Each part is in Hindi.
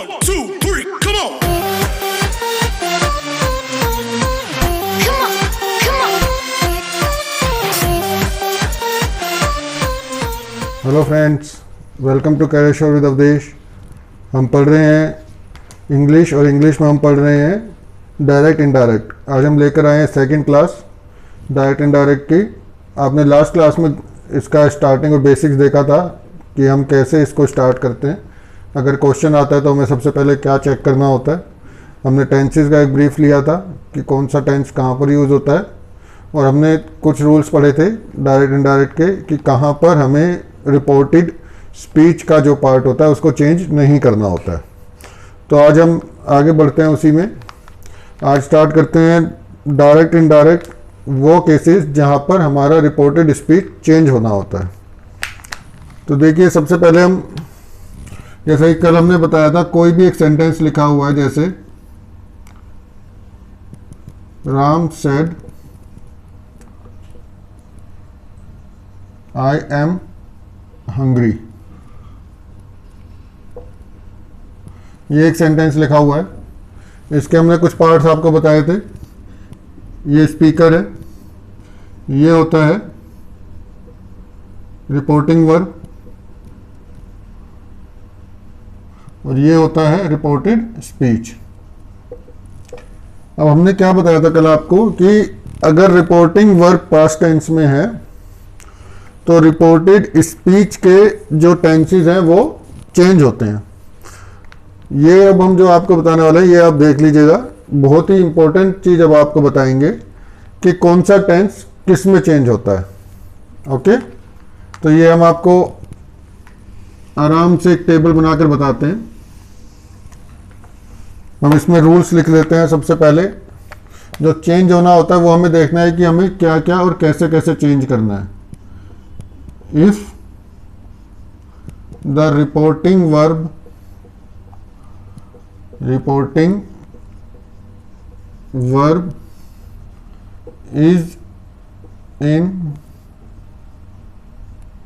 1, 2, 3, come on. Come on, come on. Hello friends, welcome to career show with Awadhesh. हम पढ़ रहे हैं इंग्लिश और इंग्लिश में हम पढ़ रहे हैं डायरेक्ट इनडायरेक्ट। आज हम लेकर आए हैं सेकंड क्लास डायरेक्ट इनडायरेक्ट की। आपने लास्ट क्लास में इसका स्टार्टिंग और बेसिक्स देखा था कि हम कैसे इसको स्टार्ट करते हैं। अगर क्वेश्चन आता है तो हमें सबसे पहले क्या चेक करना होता है। हमने टेंसेस का एक ब्रीफ लिया था कि कौन सा टेंस कहाँ पर यूज़ होता है, और हमने कुछ रूल्स पढ़े थे डायरेक्ट इनडायरेक्ट के कि कहाँ पर हमें रिपोर्टेड स्पीच का जो पार्ट होता है उसको चेंज नहीं करना होता है। तो आज हम आगे बढ़ते हैं उसी में। आज स्टार्ट करते हैं डायरेक्ट इनडायरेक्ट वो केसेस जहाँ पर हमारा रिपोर्टेड स्पीच चेंज होना होता है। तो देखिए, सबसे पहले हम, जैसा कि कल हमने बताया था, कोई भी एक सेंटेंस लिखा हुआ है, जैसे Ram said I am hungry, ये एक सेंटेंस लिखा हुआ है। इसके हमने कुछ पार्ट्स आपको बताए थे। ये स्पीकर है, ये होता है रिपोर्टिंग वर्ब, और ये होता है रिपोर्टेड स्पीच। अब हमने क्या बताया था कल आपको कि अगर रिपोर्टिंग वर्ब पास्ट टेंस में है तो रिपोर्टेड स्पीच के जो टेंसेस हैं वो चेंज होते हैं। ये अब हम जो आपको बताने वाले हैं ये आप देख लीजिएगा। बहुत ही इंपॉर्टेंट चीज़ अब आपको बताएंगे कि कौन सा टेंस किस में चेंज होता है। ओके, तो ये हम आपको आराम से एक टेबल बनाकर बताते हैं। हम इसमें रूल्स लिख लेते हैं। सबसे पहले जो चेंज होना होता है वो हमें देखना है कि हमें क्या क्या और कैसे कैसे चेंज करना है। If the reporting verb is in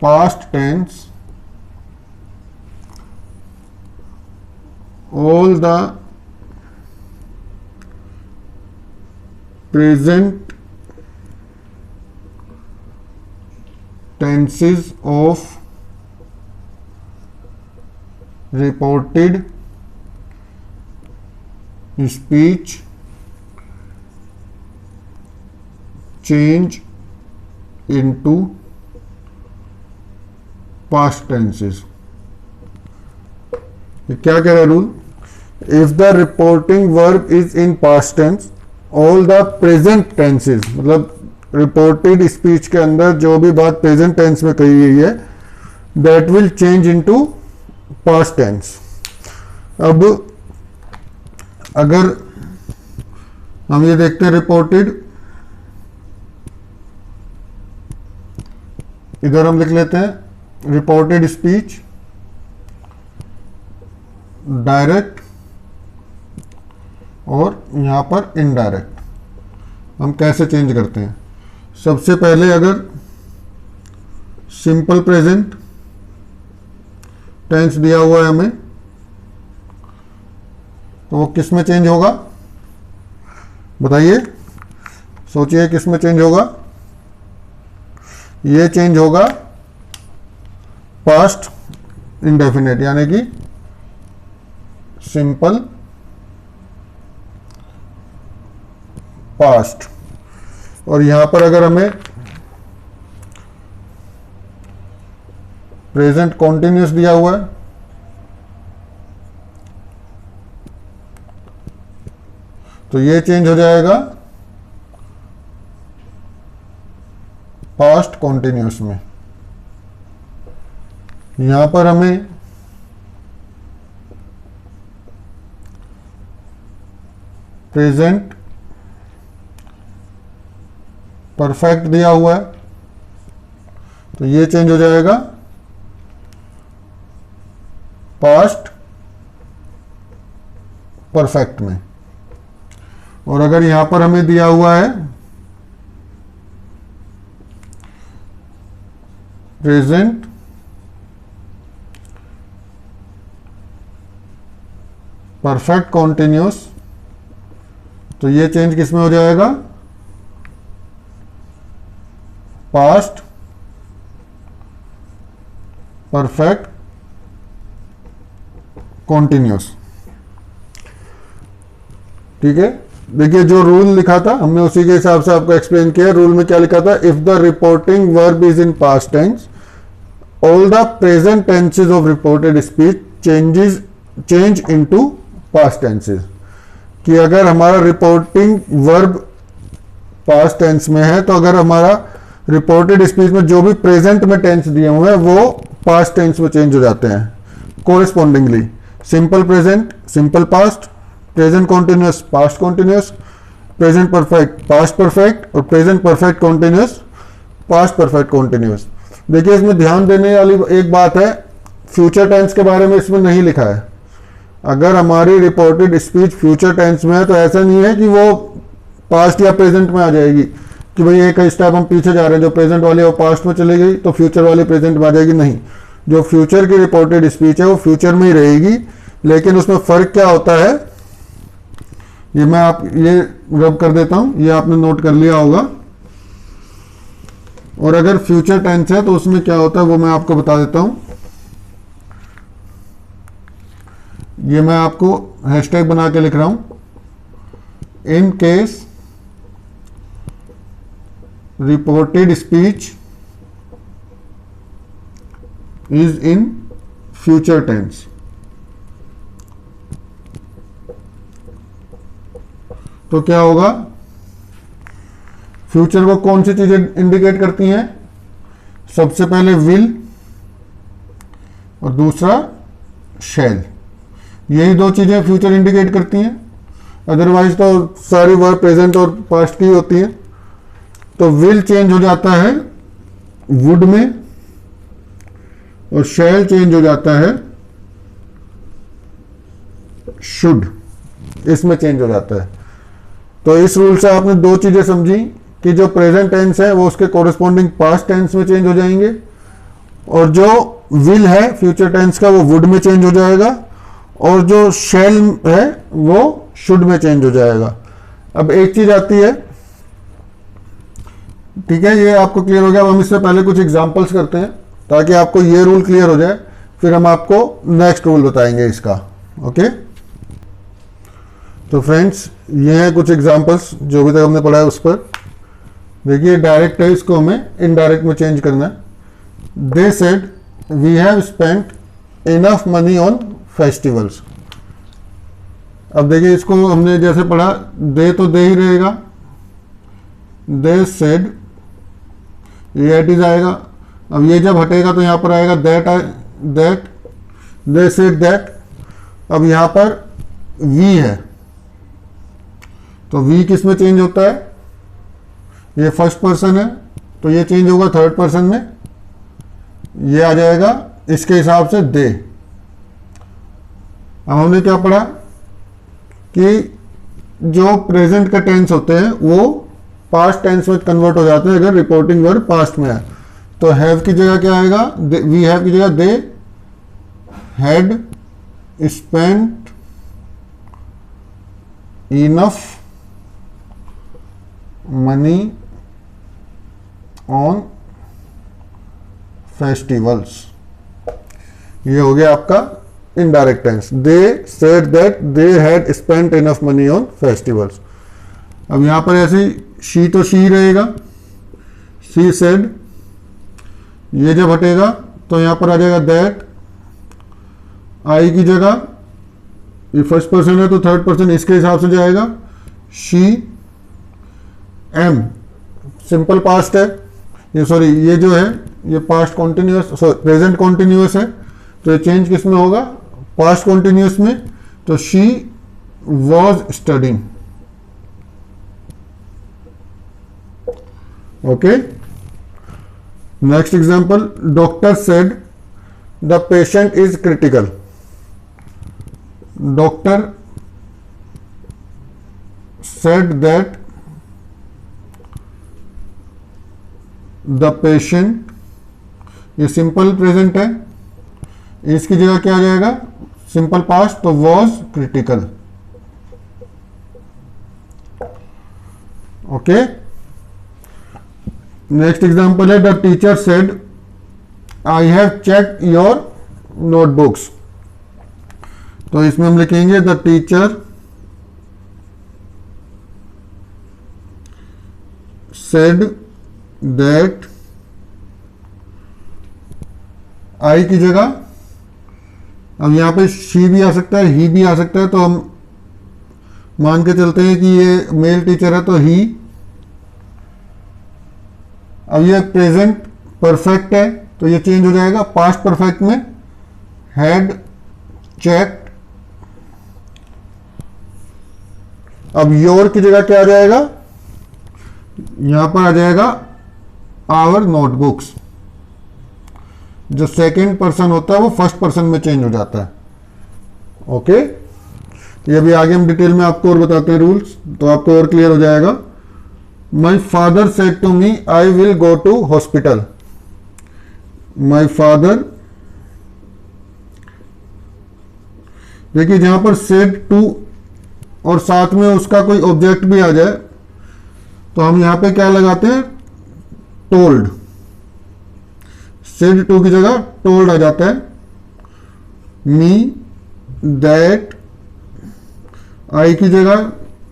past tense, all the present tenses of reported speech change into past tenses. क्या कह रहा है rule? If the reporting verb is in past tense, all the present tenses, मतलब रिपोर्टेड स्पीच के अंदर जो भी बात प्रेजेंट टेंस में कही गई है, that will change into past tense. अब अगर हम ये देखते हैं रिपोर्टेड, इधर हम लिख लेते हैं रिपोर्टेड स्पीच डायरेक्ट, और यहां पर इनडायरेक्ट। हम कैसे चेंज करते हैं? सबसे पहले अगर सिंपल प्रेजेंट टेंस दिया हुआ है हमें, तो वो किस में चेंज होगा? बताइए, सोचिए किस में चेंज होगा? ये चेंज होगा पास्ट इंडेफिनेट, यानी कि सिंपल पास्ट। और यहां पर अगर हमें प्रेजेंट कॉन्टिन्यूस दिया हुआ है, तो ये चेंज हो जाएगा पास्ट कॉन्टिन्यूस में। यहां पर हमें प्रेजेंट परफेक्ट दिया हुआ है, तो ये चेंज हो जाएगा पास्ट परफेक्ट में। और अगर यहां पर हमें दिया हुआ है प्रेजेंट परफेक्ट कॉन्टिन्यूस, तो ये चेंज किस में हो जाएगा, पास्ट परफेक्ट कॉन्टिन्यूस। ठीक है, देखिए जो रूल लिखा था हमने उसी के हिसाब से आपको एक्सप्लेन किया। रूल में क्या लिखा था, if the reporting verb is in past tense all the present tenses of reported speech change into past tenses, कि अगर हमारा रिपोर्टिंग वर्ब पास्ट टेंस में है तो अगर हमारा रिपोर्टेड स्पीच में जो भी प्रेजेंट में टेंस दिए हुए हैं वो पास्ट टेंस में चेंज हो जाते हैं correspondingly. Simple present simple past, present continuous past continuous, present perfect past perfect और present perfect continuous past perfect continuous. देखिए इसमें ध्यान देने वाली एक बात है, फ्यूचर टेंस के बारे में इसमें नहीं लिखा है। अगर हमारी रिपोर्टेड स्पीच फ्यूचर टेंस में है तो ऐसा नहीं है कि वो पास्ट या प्रेजेंट में आ जाएगी, कि भाई एक स्टेप हम पीछे जा रहे हैं, जो प्रेजेंट वाली वो पास्ट में चली गई तो फ्यूचर वाली प्रेजेंट में आ जाएगी। नहीं, जो फ्यूचर की रिपोर्टेड स्पीच है वो फ्यूचर में ही रहेगी, लेकिन उसमें फर्क क्या होता है ये मैं रब कर देता हूं, ये आपने नोट कर लिया होगा। और अगर फ्यूचर टेंस है तो उसमें क्या होता है वो मैं आपको बता देता हूं। ये मैं आपको हैशटैग बना के लिख रहा हूं, in case reported speech is in future tense. तो क्या होगा, फ्यूचर को कौन सी चीजें इंडिकेट करती हैं, सबसे पहले विल और दूसरा शैल, यही दो चीजें फ्यूचर इंडिकेट करती हैं। अदरवाइज तो सारी वर्ब प्रेजेंट और पास्ट की होती हैं। तो विल चेंज हो जाता है वुड में और शैल चेंज हो जाता है शुड, इसमें चेंज हो जाता है। तो इस रूल से आपने दो चीजें समझी कि जो प्रेजेंट टेंस है वो उसके कोरिस्पॉन्डिंग पास्ट टेंस में चेंज हो जाएंगे, और जो विल है फ्यूचर टेंस का वो वुड में चेंज हो जाएगा, और जो शैल है वो शुड में चेंज हो जाएगा। अब एक चीज आती है, ठीक है, ये आपको क्लियर हो गया। अब हम इससे पहले कुछ एग्जांपल्स करते हैं ताकि आपको ये रूल क्लियर हो जाए, फिर हम आपको नेक्स्ट रूल बताएंगे इसका। ओके, तो फ्रेंड्स ये हैं कुछ एग्जांपल्स जो भी तक हमने पढ़ा है उस पर। देखिए डायरेक्ट है, इसको हमें इनडायरेक्ट में चेंज करना है। They said we have spent enough money on festivals. अब देखिए इसको हमने जैसे पढ़ा, दे तो दे ही रहेगा, दे सेड, ये एट इज आएगा। अब ये जब हटेगा तो यहां पर आएगा that, that, they said that. अब यहां पर वी है तो वी किस में चेंज होता है, ये फर्स्ट पर्सन है तो ये चेंज होगा थर्ड पर्सन में, ये आ जाएगा इसके हिसाब से दे। अब हमने क्या पढ़ा कि जो प्रेजेंट का टेंस होते हैं वो पास्ट टेंस में कन्वर्ट हो जाते हैं अगर रिपोर्टिंग वर्ब पास्ट में है। तो हैव की जगह क्या आएगा, वी हैव की जगह they had spent enough money on festivals. ये हो गया आपका indirect tense. They said that they had spent enough money on festivals. अब यहां पर ऐसे शी तो शी रहेगा, शी सेड, ये जब हटेगा तो यहां पर आ जाएगा दैट, आई की जगह ये फर्स्ट पर्सन है तो थर्ड पर्सन इसके हिसाब से जाएगा, शी एम, सिंपल पास्ट है ये, सॉरी ये जो है ये पास्ट कॉन्टिन्यूअस, प्रेजेंट कॉन्टिन्यूअस है तो ये चेंज किस में होगा, पास्ट कॉन्टिन्यूअस में। तो she was studying. Okay, next example, doctor said the patient is critical. Doctor said that the patient, ये सिंपल प्रेजेंट है, इसकी जगह क्या आ जाएगा, सिंपल पास्ट तो was critical. Okay, next example है the teacher said I have check your notebooks. तो इसमें हम लिखेंगे the teacher said that, I की जगह अब यहां पे शी भी आ सकता है, ही भी आ सकता है, तो हम मान के चलते हैं कि ये मेल टीचर है तो ही। अब ये प्रेजेंट परफेक्ट है तो ये चेंज हो जाएगा पास्ट परफेक्ट में, हैड चेक्ड। अब योर की जगह क्या आ जाएगा, यहां पर आ जाएगा आवर नोटबुक्स। जो सेकंड पर्सन होता है वो फर्स्ट पर्सन में चेंज हो जाता है। ओके, ये भी आगे हम डिटेल में आपको और बताते हैं रूल्स, तो आपको और क्लियर हो जाएगा। My father said to me I will go to hospital. My father, देखिए जहां पर सेड टू और साथ में उसका कोई ऑब्जेक्ट भी आ जाए तो हम यहां पे क्या लगाते हैं, टोल्ड। सेड टू की जगह टोल्ड आ जाता है। मी, दैट, आई की जगह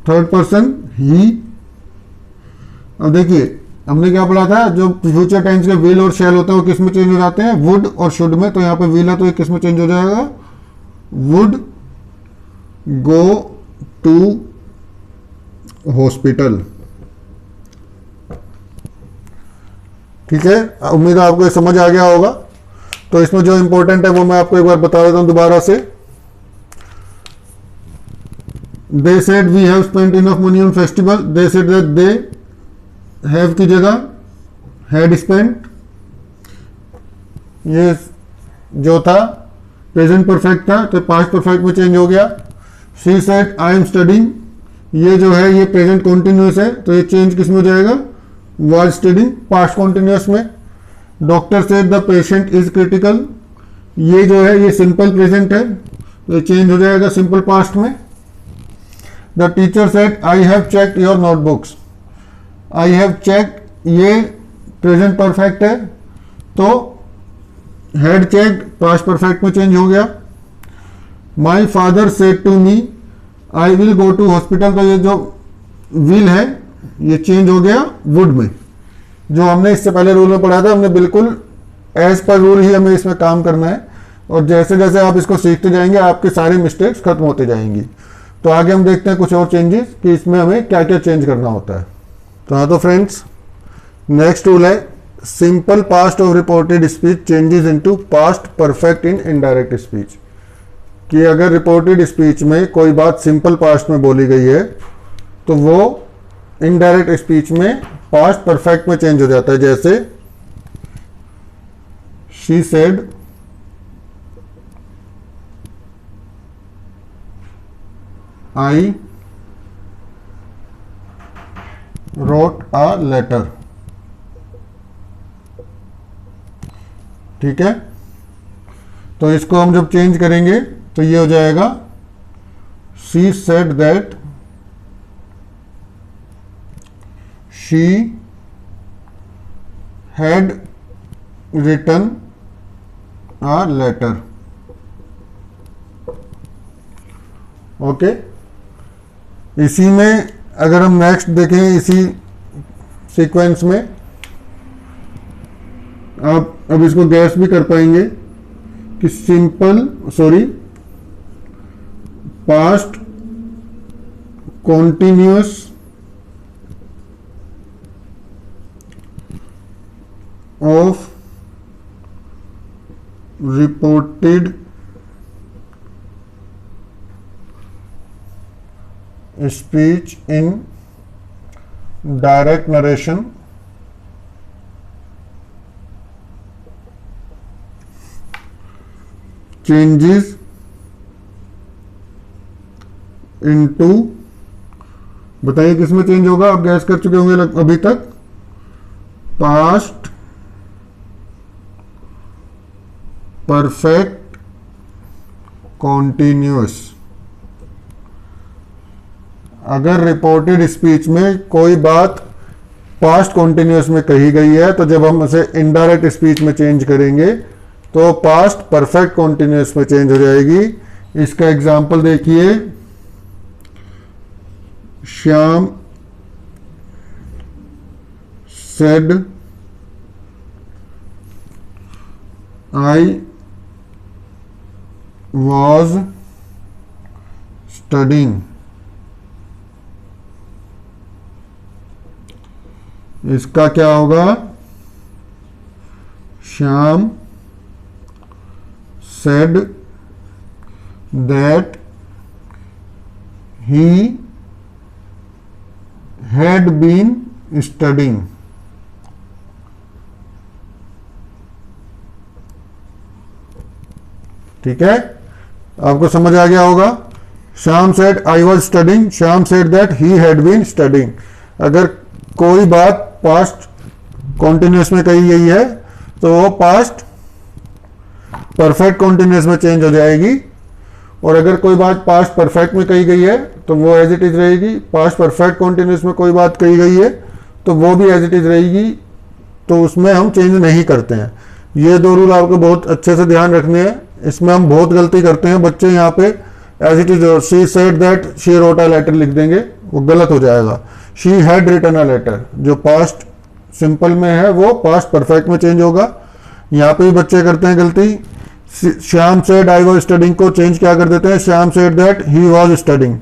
थर्ड पर्सन ही। अब देखिए हमने क्या पढ़ा था, जो फ्यूचर टेंस के विल और शैल होता है वो किस में चेंज हो जाते हैं, वुड और शुड में। तो यहां पे विल है तो ये किस में चेंज हो जाएगा, वुड गो टू हॉस्पिटल। ठीक है, उम्मीद है आपको ये समझ आ गया होगा। तो इसमें जो इंपॉर्टेंट है वो मैं आपको एक बार बता देता हूं दोबारा से। They said we have spent enough money on festival. They said that they have की जगह हैड स्पेंट। ये जो था प्रेजेंट परफेक्ट था तो पास्ट परफेक्ट में चेंज हो गया। She said I am studying, ये जो है ये प्रेजेंट कॉन्टिन्यूस है तो ये चेंज किस में हो जाएगा, वाज स्टडिंग, पास्ट कॉन्टिन्यूस में। Doctor said the patient is critical, ये जो है ये सिंपल प्रेजेंट है तो ये चेंज हो जाएगा सिंपल पास्ट में। The teacher said I have checked your notebooks. I have checked ये प्रेजेंट परफेक्ट है तो हैड चेक्ड पास्ट परफेक्ट में चेंज हो गया। My father said to me I will go to hospital, तो ये जो विल है ये चेंज हो गया वुड में। जो हमने इससे पहले रूल में पढ़ा था हमने बिल्कुल एज पर रूल ही हमें इसमें काम करना है और जैसे जैसे आप इसको सीखते जाएंगे आपके सारे मिस्टेक्स खत्म होते जाएंगी। तो आगे हम देखते हैं कुछ और चेंजेस कि इसमें हमें क्या क्या चेंज करना होता है। तो हाँ, तो फ्रेंड्स नेक्स्ट रूल है simple past of reported speech changes into past perfect in indirect speech. कि अगर रिपोर्टेड स्पीच में कोई बात सिंपल पास्ट में बोली गई है तो वो इनडायरेक्ट स्पीच में पास्ट परफेक्ट में चेंज हो जाता है। जैसे she said I wrote a letter. ठीक है, तो इसको हम जब चेंज करेंगे तो ये हो जाएगा she said that she had written a letter. Okay, इसी में अगर हम नेक्स्ट देखें इसी सीक्वेंस में आप अब इसको गैस भी कर पाएंगे कि past continuous of reported speech in direct narration changes into, बताइए किसमें चेंज होगा, आप गैस कर चुके होंगे अभी तक। Past perfect continuous. अगर रिपोर्टेड स्पीच में कोई बात पास्ट कॉन्टिन्यूअस में कही गई है तो जब हम उसे इनडायरेक्ट स्पीच में चेंज करेंगे तो पास्ट परफेक्ट कॉन्टिन्यूअस में चेंज हो जाएगी। इसका एग्जांपल देखिए, Shyam said I was studying. इसका क्या होगा? Shyam said that he had been studying। ठीक है, आपको समझ आ गया होगा। Shyam said I was studying, Shyam said that he had been studying. अगर कोई बात पास्ट कॉन्टिन्यूअस में कही गई है तो वो पास्ट परफेक्ट कॉन्टिन्यूअस में चेंज हो जाएगी, और अगर कोई बात पास्ट परफेक्ट में कही गई है तो वो एज इट इज रहेगी। पास्ट परफेक्ट कॉन्टिन्यूअस में कोई बात कही गई है तो वो भी एज इट इज रहेगी, तो उसमें हम चेंज नहीं करते हैं। ये दो रूल आपको बहुत अच्छे से ध्यान रखने हैं। इसमें हम बहुत गलती करते हैं बच्चे, यहाँ पे as it is she said that she wrote a letter लिख देंगे, वो गलत हो जाएगा। She had written a letter, जो पास्ट सिंपल में है वो पास्ट परफेक्ट में चेंज होगा। यहाँ पे भी बच्चे करते हैं गलती, Shyam said I was studying को चेंज क्या कर देते हैं, Shyam said that he was studying.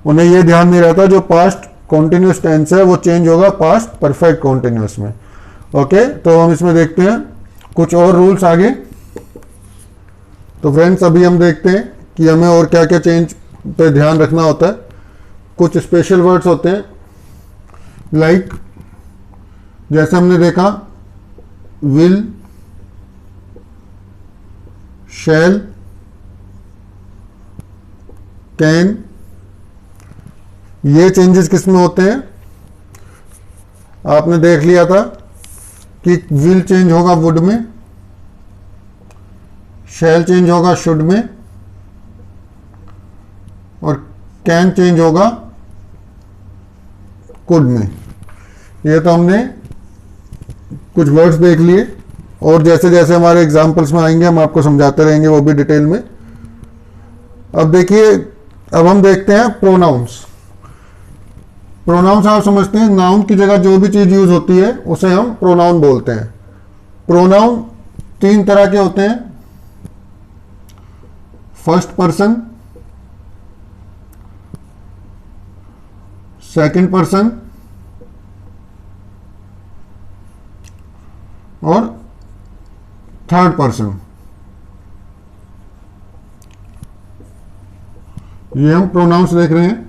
उन्हें ये ध्यान नहीं रहता जो पास्ट कॉन्टिन्यूस टेंस है वो चेंज होगा पास्ट परफेक्ट कॉन्टिन्यूस में। ओके, तो हम इसमें देखते हैं कुछ और रूल्स आगे। तो फ्रेंड्स, अभी हम देखते हैं कि हमें और क्या क्या चेंज पे ध्यान रखना होता है। कुछ स्पेशल वर्ड्स होते हैं, लाइक जैसे हमने देखा विल, शैल, कैन, ये चेंजेस किस में होते हैं? आपने देख लिया था कि विल चेंज होगा वुड में, शैल चेंज होगा शुड में, और कैन चेंज होगा कुड में। ये तो हमने कुछ वर्ड्स देख लिए, और जैसे जैसे हमारे एग्जाम्पल्स में आएंगे हम आपको समझाते रहेंगे वो भी डिटेल में। अब देखिए, अब हम देखते हैं प्रोनाउंस। प्रोनाउंस आप समझते हैं, नाउन की जगह जो भी चीज यूज होती है उसे हम प्रोनाउन बोलते हैं। प्रोनाउन तीन तरह के होते हैं, फर्स्ट पर्सन, सेकंड पर्सन और थर्ड पर्सन। ये हम प्रोनाउंस देख रहे हैं।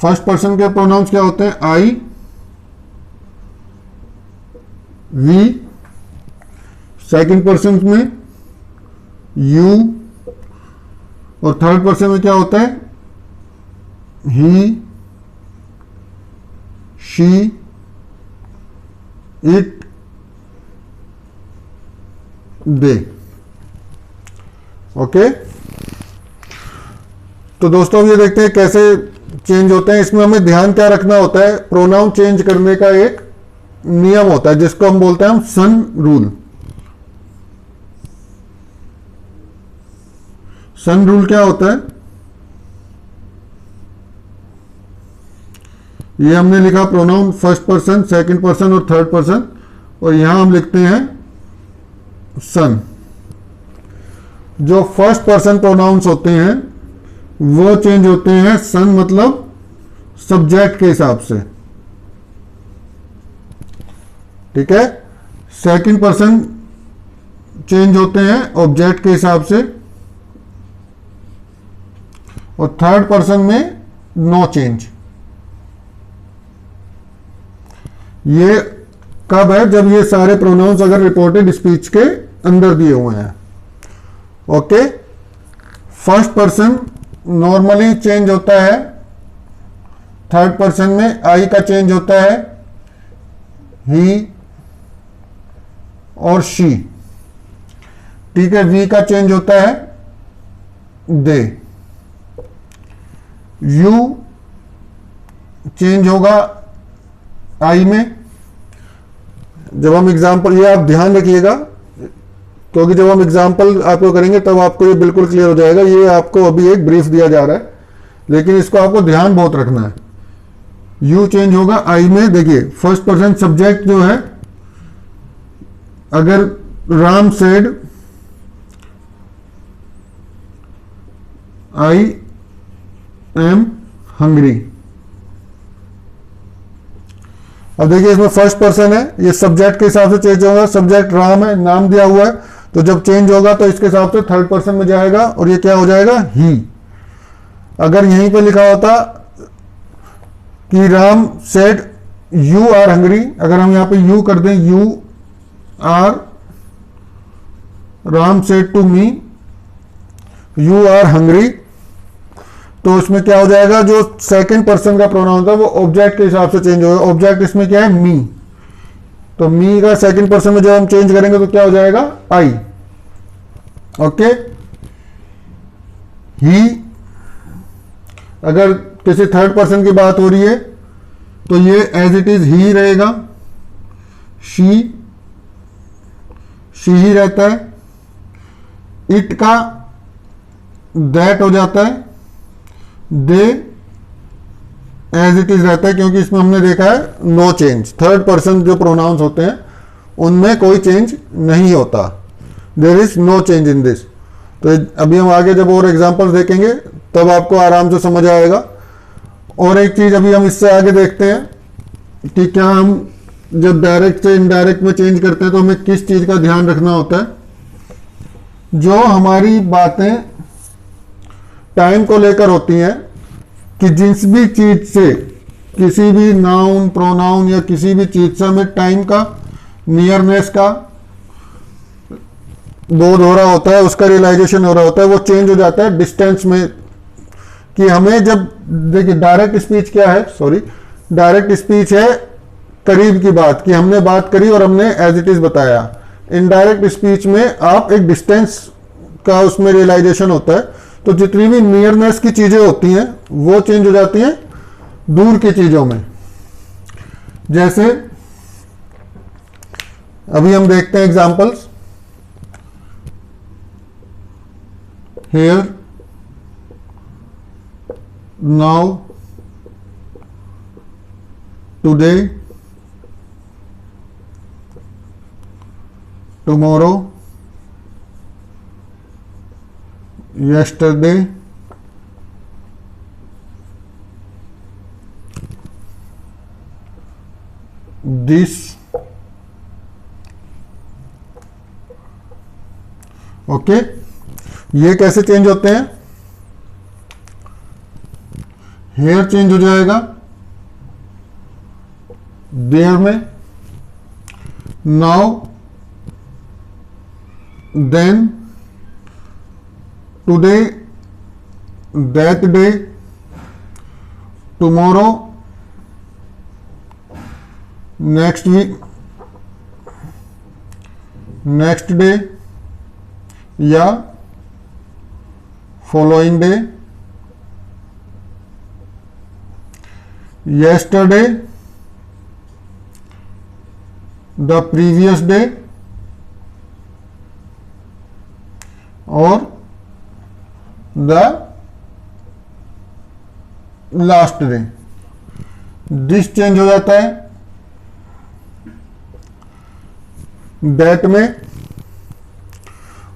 फर्स्ट पर्सन के प्रोनाउंस क्या होते हैं? आई, वी। सेकंड पर्सन में यू, और थर्ड पर्सन में क्या होता है? ही, शी, इट, दे। ओके, तो दोस्तों ये देखते हैं कैसे चेंज होते हैं। इसमें हमें ध्यान क्या रखना होता है? प्रोनाउन चेंज करने का एक नियम होता है जिसको हम बोलते हैं हम सन रूल। सन रूल क्या होता है? ये हमने लिखा pronoun first person, second person और थर्ड पर्सन, और यहां हम लिखते हैं सन। जो फर्स्ट पर्सन प्रोनाउंस होते हैं वो चेंज होते हैं सन मतलब सब्जेक्ट के हिसाब से, ठीक है। सेकंड पर्सन चेंज होते हैं ऑब्जेक्ट के हिसाब से, और थर्ड पर्सन में नो चेंज। ये कब है? जब ये सारे प्रोनाउंस अगर रिपोर्टेड स्पीच के अंदर दिए हुए हैं। Okay, first person normally change होता है, थर्ड पर्सन में आई का चेंज होता है ही और शी, ठीक है। वी का चेंज होता है दे। यू चेंज होगा आई में। जब हम एग्जाम्पल, ये आप ध्यान रखिएगा क्योंकि जब हम एग्जाम्पल आपको करेंगे तब आपको ये बिल्कुल क्लियर हो जाएगा। ये आपको अभी एक ब्रीफ दिया जा रहा है लेकिन इसको आपको ध्यान बहुत रखना है। यू चेंज होगा आई में। देखिए फर्स्ट पर्सन सब्जेक्ट जो है, अगर Ram said I am hungry. अब देखिए इसमें फर्स्ट पर्सन है, ये सब्जेक्ट के हिसाब से चेंज होगा। सब्जेक्ट राम है, नाम दिया हुआ है, तो जब चेंज होगा तो इसके हिसाब से थर्ड पर्सन में जाएगा और ये क्या हो जाएगा, ही। अगर यहीं पे लिखा होता कि Ram said you are hungry, अगर हम यहां पे यू कर दें, you are, Ram said to me you are hungry, तो इसमें क्या हो जाएगा, जो सेकंड पर्सन का प्रोनाउन था वो ऑब्जेक्ट के हिसाब से चेंज होगा। ऑब्जेक्ट इसमें क्या है, मी, तो मी का सेकंड पर्सन में जब हम चेंज करेंगे तो क्या हो जाएगा, आई। ओके। ही, अगर किसी थर्ड पर्सन की बात हो रही है तो ये एज इट इज ही रहेगा। शी ही रहता है। इट का दैट हो जाता है। दे एज इट इज रहता है क्योंकि इसमें हमने देखा है नो चेंज। थर्ड पर्सन जो प्रोनाउंस होते हैं उनमें कोई चेंज नहीं होता, there is no change in this. तो अभी हम आगे जब और एग्जांपल्स देखेंगे तब आपको आराम से समझ आएगा। और एक चीज अभी हम इससे आगे देखते हैं कि क्या हम जब डायरेक्ट से इनडायरेक्ट में चेंज करते हैं तो हमें किस चीज का ध्यान रखना होता है। जो हमारी बातें टाइम को लेकर होती हैं कि जिस भी चीज से, किसी भी नाउन प्रोनाउन या किसी भी चीज से हमें टाइम का, नियरनेस का बोध हो रहा होता है, उसका रियलाइजेशन हो रहा होता है, वो चेंज हो जाता है डिस्टेंस में। कि हमें जब, देखिए डायरेक्ट स्पीच क्या है, सॉरी, डायरेक्ट स्पीच है करीब की बात कि हमने बात करी और हमने एज इट इज बताया। इनडायरेक्ट स्पीच में आप एक डिस्टेंस का उसमें रियलाइजेशन होता है। तो जितनी भी नियरनेस की चीजें होती हैं वो चेंज हो जाती हैं दूर की चीजों में। जैसे अभी हम देखते हैं examples. Here, now, today, tomorrow, yesterday, this, okay. ये कैसे चेंज होते हैं, हेयर चेंज हो जाएगा देयर में, now, then, today, that day, tomorrow, next week, next day या following day, yesterday, the previous day और the last day. This change हो जाता है दैट में।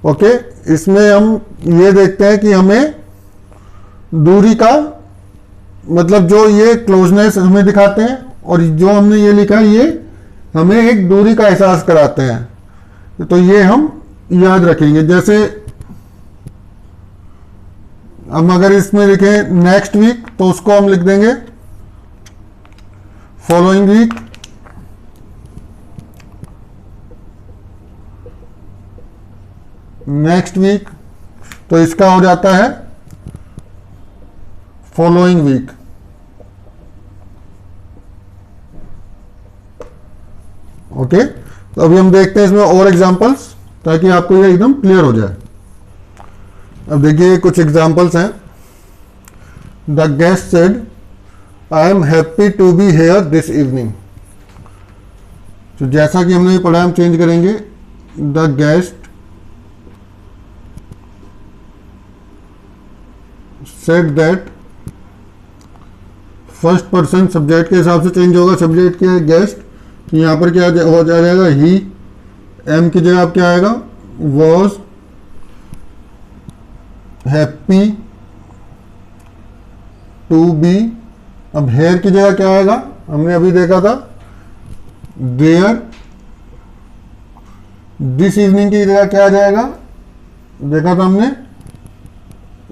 ओके, इसमें हम ये देखते हैं कि हमें दूरी का मतलब, जो ये क्लोजनेस हमें दिखाते हैं और जो हमने ये लिखा ये हमें एक दूरी का एहसास कराते हैं। तो ये हम याद रखेंगे। जैसे हम अगर इसमें लिखें नेक्स्ट वीक तो उसको हम लिख देंगे फॉलोइंग वीक, नेक्स्ट वीक तो इसका हो जाता है फॉलोइंग वीक। ओके, तो अभी हम देखते हैं इसमें और एग्जांपल्स ताकि आपको ये एकदम क्लियर हो जाए। अब देखिए कुछ एग्जांपल्स हैं। The guest said I am happy to be here this evening. तो जैसा कि हमने पढ़ा हम चेंज करेंगे। The guest said that, first person subject के हिसाब से चेंज होगा। सब्जेक्ट क्या है? गेस्ट। तो यहाँ पर क्या हो जाएगा? ही। एम की जगह अब क्या आएगा? Was happy to be. अब हेयर की जगह क्या आएगा? हमने अभी देखा था देयर। दिस इवनिंग की जगह क्या आ जाएगा? देखा था हमने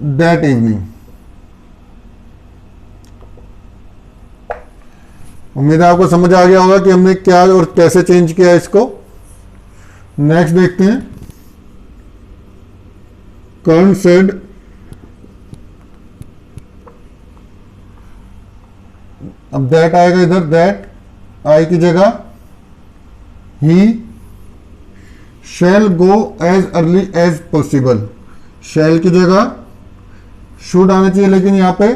दैट इवनिंग। उम्मीद है आपको समझ आ गया होगा कि हमने क्या और कैसे चेंज किया इसको। नेक्स्ट देखते हैं। कर्ण सेड अब दैट आएगा इधर। दैट आई की जगह he shall go as early as possible. Shall की जगह शुड आना चाहिए, लेकिन यहाँ पे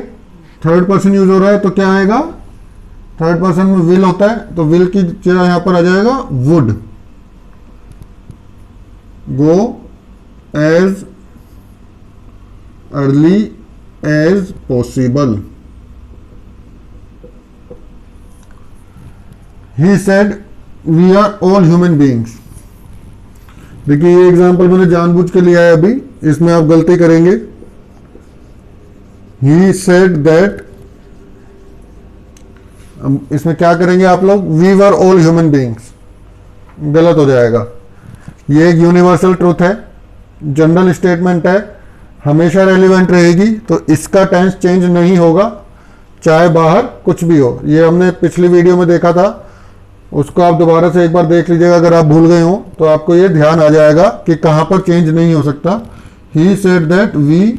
थर्ड पर्सन यूज हो रहा है तो क्या आएगा? थर्ड पर्सन में विल होता है तो विल की जगह यहां पर आ जाएगा would. Go as early as possible. He said we are all human beings. देखिए ये एग्जांपल मैंने जानबूझ के लिया है अभी, इसमें आप गलती करेंगे। ही सेड दैट, इसमें क्या करेंगे आप लोग? We were all human beings. गलत हो जाएगा। ये एक यूनिवर्सल ट्रूथ है, जनरल स्टेटमेंट है, हमेशा रेलिवेंट रहेगी, तो इसका टेंस चेंज नहीं होगा चाहे बाहर कुछ भी हो। ये हमने पिछली वीडियो में देखा था, उसको आप दोबारा से एक बार देख लीजिएगा। अगर आप भूल गए हो तो आपको ये ध्यान आ जाएगा कि कहां पर चेंज नहीं हो सकता। He said that we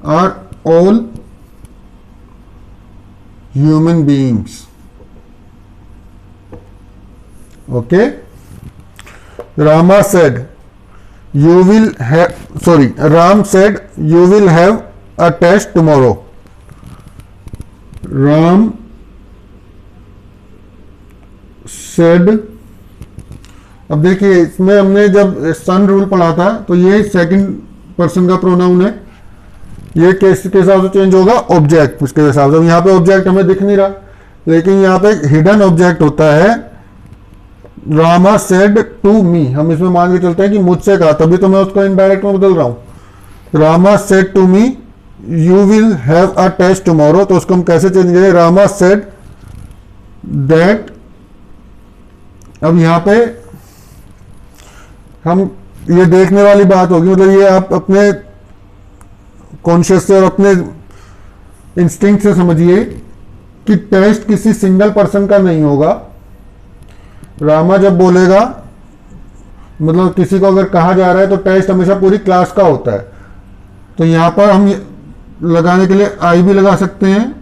are all human beings. Okay. Rama said you will have, sorry, Ram said you will have a test tomorrow. Ram said, अब देखिए इसमें हमने जब सन रूल पढ़ा था तो ये सेकंड पर्सन का प्रोनाउन है। ये केस के हिसाब से चेंज होगा ऑब्जेक्ट उसके हिसाब से। यहाँ पे ऑब्जेक्ट हमें दिख नहीं रहा, लेकिन यहाँ पे एक हिडन ऑब्जेक्ट होता है। रामा सेड टू मी, हम इसमें मान के चलते हैं कि मुझसे कहा, तभी तो मैं उसको इनडायरेक्ट में बदल रहा हूं। Rama said to me you will have a test tomorrow, तो उसको हम कैसे चेंज करें? Rama said that. अब यहाँ पे हम ये देखने वाली बात होगी, मतलब ये आप अपने कॉन्शियस से और अपने इंस्टिंक्ट से समझिए कि टेस्ट किसी सिंगल पर्सन का नहीं होगा। रामा जब बोलेगा, मतलब किसी को अगर कहा जा रहा है तो टेस्ट हमेशा पूरी क्लास का होता है। तो यहां पर हम लगाने के लिए आई भी लगा सकते हैं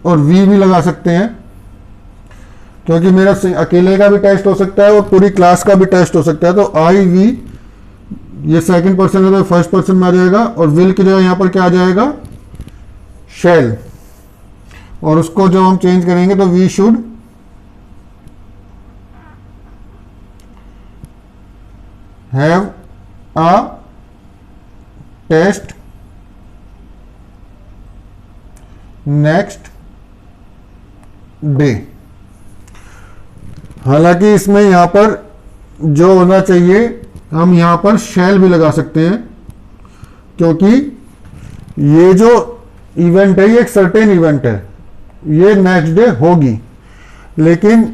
और वी भी लगा सकते हैं, क्योंकि मेरा अकेले का भी टेस्ट हो सकता है और पूरी क्लास का भी टेस्ट हो सकता है। तो आई वी, ये सेकंड पर्सन है तो फर्स्ट पर्सन में आ जाएगा, और विल की जगह यहां पर क्या आ जाएगा? शैल। और उसको जब हम चेंज करेंगे तो we should have a test next day. हालांकि इसमें यहां पर जो होना चाहिए, हम यहां पर शैल भी लगा सकते हैं, क्योंकि ये जो इवेंट है ये एक सर्टेन इवेंट है, ये नेक्स्ट डे होगी, लेकिन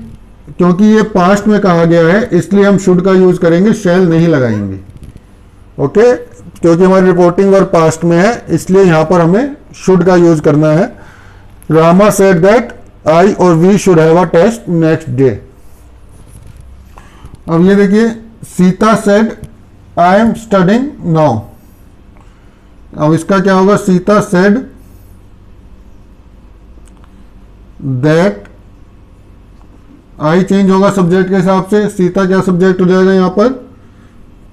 क्योंकि ये पास्ट में कहा गया है इसलिए हम शुड का यूज करेंगे, शैल नहीं लगाएंगे। ओके, क्योंकि हमारी रिपोर्टिंग वर्ब पास्ट में है इसलिए यहां पर हमें शुड का यूज करना है। रामा सेड दैट आई और we should have a test next day. अब ये देखिए, Sita said I am studying now. अब इसका क्या होगा? Sita said that, I change होगा सब्जेक्ट के हिसाब से। सीता क्या सब्जेक्ट हो जाएगा? यहां पर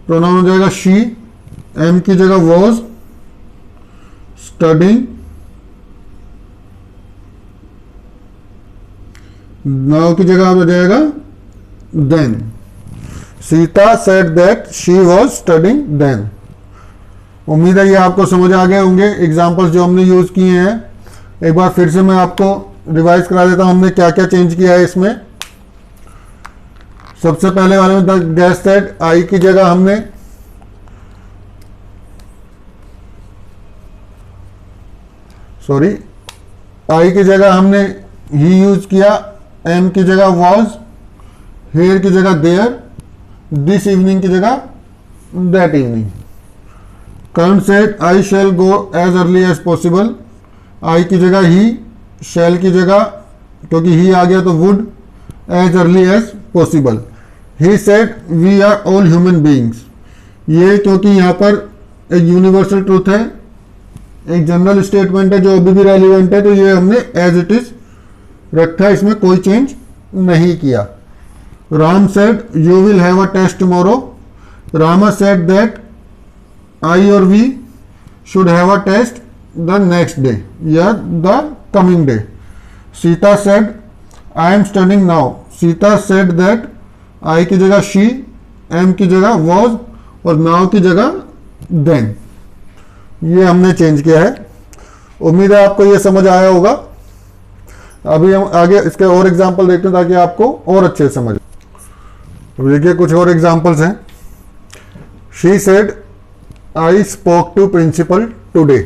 प्रोनाउन हो जाएगा शी। एम की जगह वॉज स्टडिंग, नाउ की जगह आ जाएगा then. Sita said that she was studying then. उम्मीद है ये आपको समझ आ गए होंगे एग्जाम्पल्स जो हमने यूज किए हैं। एक बार फिर से मैं आपको रिवाइज करा देता हूं हमने क्या क्या चेंज किया है इसमें। सबसे पहले वाले में द गेस्ट सेड, आई की जगह हमने आई की जगह हमने ही यूज किया, एम की जगह वॉज, हेयर की जगह देयर, दिस इवनिंग की जगह that evening. Karan said I shall go as early as possible, I की जगह ही, शैल की जगह क्योंकि ही आ गया तो would, as early as possible. He said we are all human beings, ये क्योंकि यहाँ पर एक यूनिवर्सल ट्रूथ है, एक जनरल स्टेटमेंट है जो अभी भी रेलिवेंट है, तो ये हमने एज इट इज रखा, इसमें कोई चेंज नहीं किया। Ram said you will have a test tomorrow, Rama said that I और we should have a test the next day या the coming day. Sita said I am studying now, Sita said that I की जगह शी, एम की जगह वॉज और नाउ की जगह देन। ये हमने चेंज किया है। उम्मीद है आपको ये समझ आया होगा। अभी हम आगे इसके और एग्जाम्पल देखते हैं ताकि आपको और अच्छे से समझ। तो देखिए कुछ और एग्जाम्पल्स हैं। She said I spoke to principal today,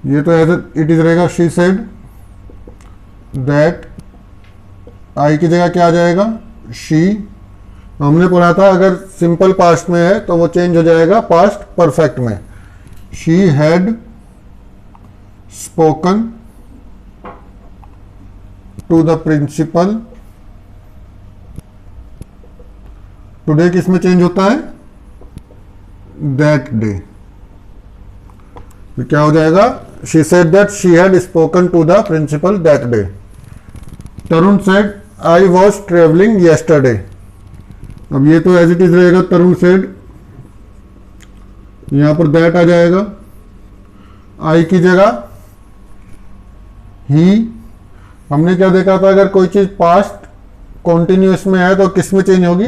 ये तो ऐसे इट इज रहेगा। शी सेड दैट, आई की जगह क्या आ जाएगा, शी। हमने पढ़ा था अगर सिंपल पास्ट में है तो वो चेंज हो जाएगा पास्ट परफेक्ट में। She had spoken to the principal, today किस में चेंज होता है, दैट डे। क्या हो जाएगा, she said that she had spoken to the principal that day. Tarun said I was travelling yesterday, अब ये तो एज इट इज रहेगा। तरुण सेड, यहां पर दैट आ जाएगा। आई की जगह ही। हमने क्या देखा था, अगर कोई चीज पास्ट कॉन्टिन्यूस में है तो किस में चेंज होगी,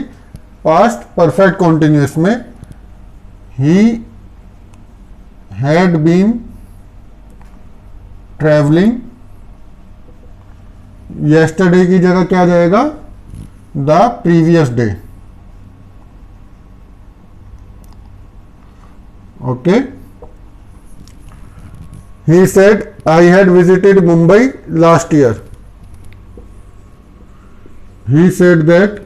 पास्ट परफेक्ट कॉन्टिन्यूस में। He had been travelling, yesterday की जगह क्या आ जाएगा, the previous day. Okay. He said I had visited Mumbai last year, he said that,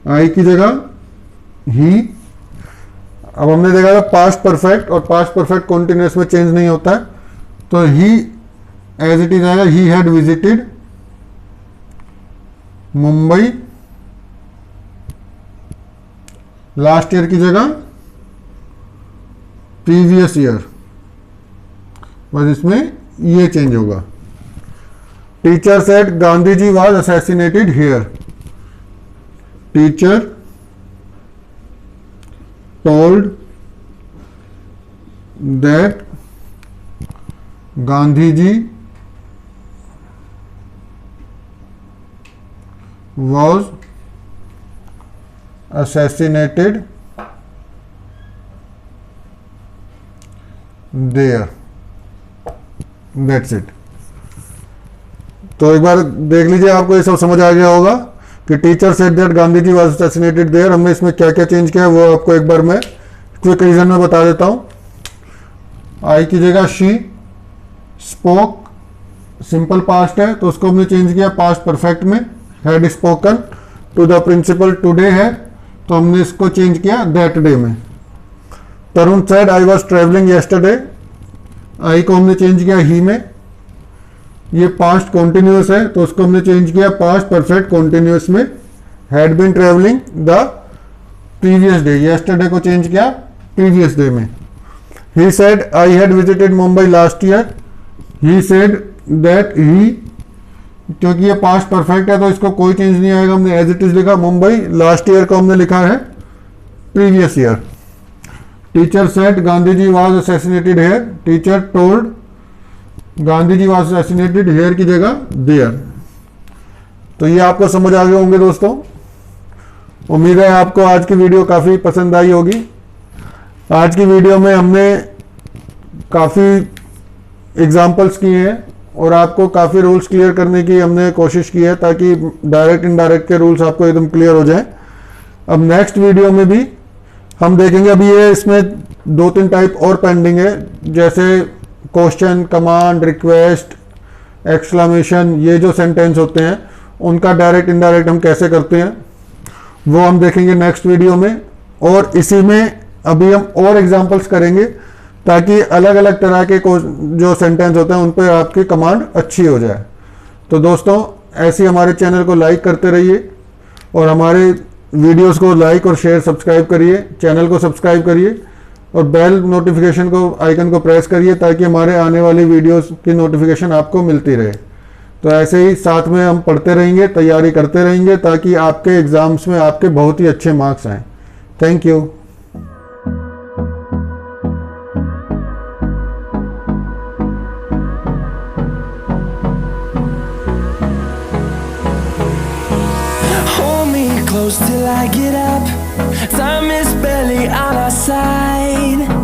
I की जगह ही। अब हमने देखा था पास्ट परफेक्ट और पास्ट परफेक्ट कॉन्टिन्यूस में चेंज नहीं होता है, तो ही एज इट इज आएगा। He had visited Mumbai last year की जगह प्रीवियस ईयर, बस इसमें ये चेंज होगा। Teacher said Gandhi ji was assassinated here, teacher told that Gandhi ji was assassinated there, that's it। तो एक बार देख लीजिए, आपको ये सब समझ आ गया होगा कि teacher said that Gandhi ji was assassinated there. हमने इसमें क्या क्या चेंज किया है वो आपको एक बार मैं क्विक रीजन में बता देता हूं। आई की जगह शी, स्पोक सिंपल पास्ट है तो उसको हमने चेंज किया पास्ट परफेक्ट में। Had spoken to the principal today है तो हमने इसको चेंज किया दैट डे में। Tarun said I was travelling yesterday, I को हमने चेंज किया ही में। ये पास्ट कॉन्टिन्यूस है तो उसको हमने चेंज किया पास्ट परफेक्ट कॉन्टिन्यूस में। Had been travelling the previous day, yesterday को चेंज किया प्रीवियस डे में। He said I had visited Mumbai last year, he said that he, क्योंकि ये पास्ट परफेक्ट है तो इसको कोई चेंज नहीं आएगा, हमने एज इट इज लिखा। मुंबई लास्ट ईयर को हमने लिखा है previous year. Teacher said Gandhiji was assassinated here. Teacher told Gandhiji was assassinated here की जगह there. तो ये आपको समझ आ गए होंगे दोस्तों। उम्मीद है आपको आज की वीडियो काफ़ी पसंद आई होगी। आज की वीडियो में हमने काफ़ी एग्जाम्पल्स किए हैं और आपको काफ़ी रूल्स क्लियर करने की हमने कोशिश की है ताकि डायरेक्ट इनडायरेक्ट के रूल्स आपको एकदम क्लियर हो जाएं। अब नेक्स्ट वीडियो में भी हम देखेंगे, अभी ये इसमें 2-3 टाइप और पेंडिंग है, जैसे क्वेश्चन, कमांड, रिक्वेस्ट, एक्सक्लेमेशन, ये जो सेंटेंस होते हैं उनका डायरेक्ट इनडायरेक्ट हम कैसे करते हैं वो हम देखेंगे नेक्स्ट वीडियो में। और इसी में अभी हम और एग्जांपल्स करेंगे ताकि अलग अलग तरह के जो सेंटेंस होते हैं उन पर आपकी कमांड अच्छी हो जाए। तो दोस्तों ऐसे ही हमारे चैनल को लाइक करते रहिए और हमारे वीडियोस को लाइक और शेयर सब्सक्राइब करिए, चैनल को सब्सक्राइब करिए और बेल नोटिफिकेशन को आइकन को प्रेस करिए ताकि हमारे आने वाली वीडियोस की नोटिफिकेशन आपको मिलती रहे। तो ऐसे ही साथ में हम पढ़ते रहेंगे, तैयारी करते रहेंगे ताकि आपके एग्ज़ाम्स में आपके बहुत ही अच्छे मार्क्स आएँ। Thank you. Close till I get up. Time is barely on our side.